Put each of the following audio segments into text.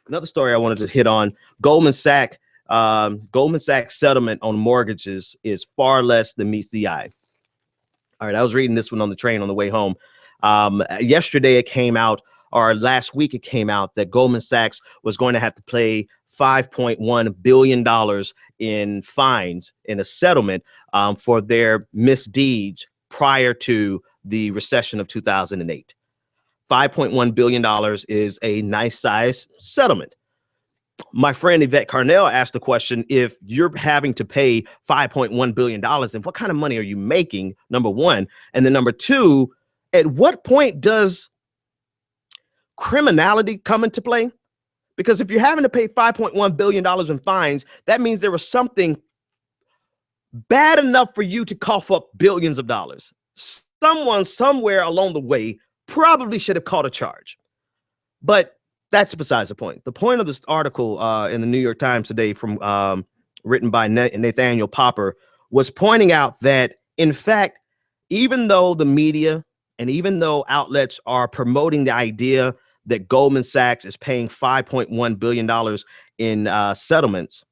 Another story I wanted to hit on: Goldman Sachs settlement on mortgages is far less than meets the eye. All right, I was reading this one on the train on the way home. Yesterday it came out, or last week it came out, that Goldman Sachs was going to have to pay $5.1 billion in fines in a settlement for their misdeeds prior to the recession of 2008. $5.1 billion is a nice size settlement. My friend Yvette Carnell asked the question, if you're having to pay $5.1 billion, then what kind of money are you making, number one? And then number two, at what point does criminality come into play? Because if you're having to pay $5.1 billion in fines, that means there was something bad enough for you to cough up billions of dollars. Someone somewhere along the way probably should have caught a charge. But that's besides the point. The point of this article in the New York Times today, from written by Nathaniel Popper, was pointing out that, in fact, even though the media and even though outlets are promoting the idea that Goldman Sachs is paying $5.1 billion in settlements,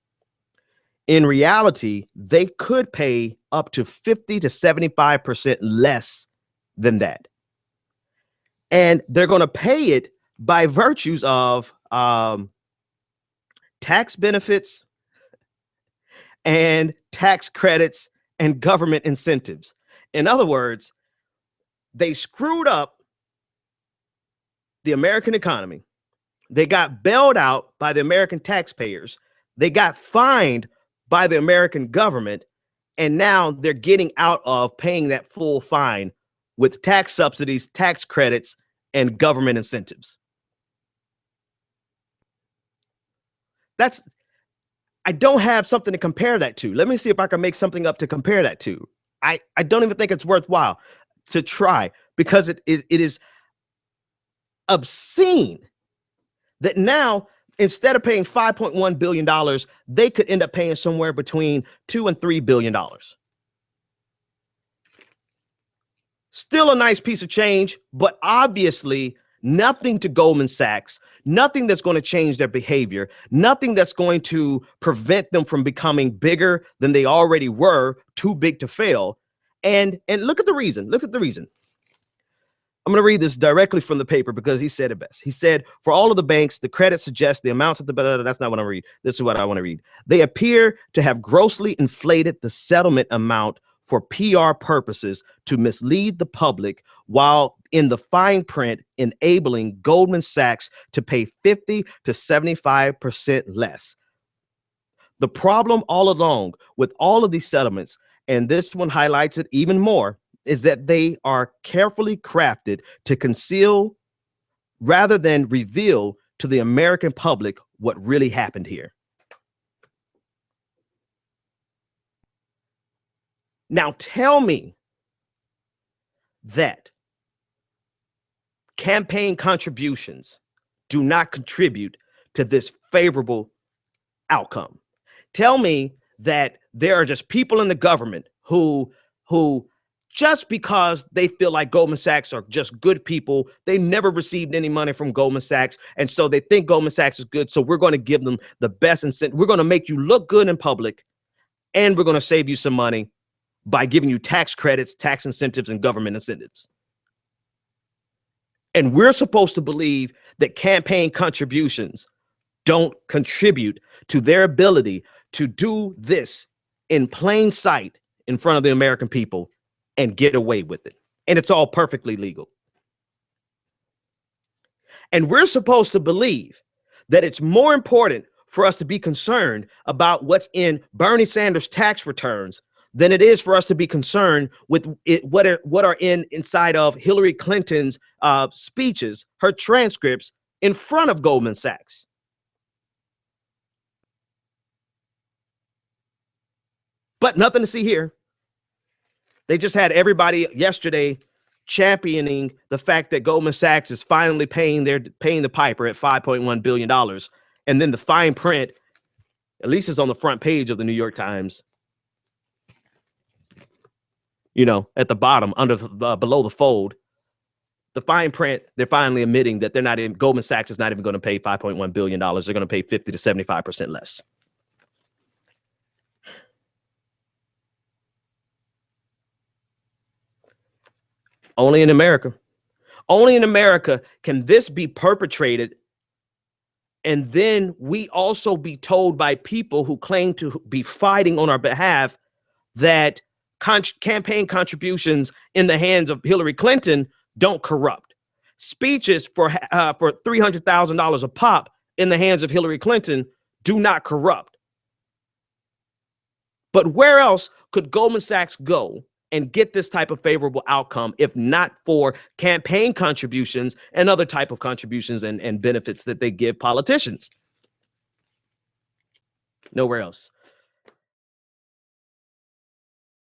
in reality, they could pay up to 50 to 75% less than that. And they're going to pay it by virtues of tax benefits and tax credits and government incentives. In other words, they screwed up the American economy. They got bailed out by the American taxpayers. They got fined by the American government. And now they're getting out of paying that full fine with tax subsidies, tax credits, and government incentives. I don't have something to compare that to. Let me see if I can make something up to compare that to. I don't even think it's worthwhile to try, because it is obscene that now, instead of paying $5.1 billion, they could end up paying somewhere between $2 and $3 billion. Still a nice piece of change, but obviously nothing to Goldman Sachs, nothing that's going to change their behavior, nothing that's going to prevent them from becoming bigger than they already were, too big to fail. And look at the reason. Look at the reason. I'm going to read this directly from the paper because he said it best. He said, for all of the banks, the credit suggests the amounts of the, that's not what I read. This is what I want to read. They appear to have grossly inflated the settlement amount for PR purposes to mislead the public, while in the fine print enabling Goldman Sachs to pay 50 to 75% less. The problem all along with all of these settlements, and this one highlights it even more, is that they are carefully crafted to conceal rather than reveal to the American public what really happened here. Now tell me that campaign contributions do not contribute to this favorable outcome. Tell me that there are just people in the government who just because they feel like Goldman Sachs are just good people, they never received any money from Goldman Sachs, and so they think Goldman Sachs is good, so we're going to give them the best incentive. We're going to make you look good in public, and we're going to save you some money by giving you tax credits, tax incentives, and government incentives. And we're supposed to believe that campaign contributions don't contribute to their ability to do this in plain sight in front of the American people and get away with it. And it's all perfectly legal. And we're supposed to believe that it's more important for us to be concerned about what's in Bernie Sanders' tax returns than it is for us to be concerned with what are inside of Hillary Clinton's speeches, her transcripts in front of Goldman Sachs. But nothing to see here. They just had everybody yesterday championing the fact that Goldman Sachs is finally paying the piper at $5.1 billion. And then the fine print, at least it's on the front page of the New York Times, you know, at the bottom, below the fold, the fine print, they're finally admitting that Goldman Sachs is not even going to pay $5.1 billion. They're going to pay 50 to 75% less. Only in America. Only in America can this be perpetrated, and then we also be told by people who claim to be fighting on our behalf that campaign contributions in the hands of Hillary Clinton don't corrupt. Speeches for $300,000 a pop in the hands of Hillary Clinton do not corrupt. But where else could Goldman Sachs go and get this type of favorable outcome if not for campaign contributions and other type of contributions and benefits that they give politicians? Nowhere else.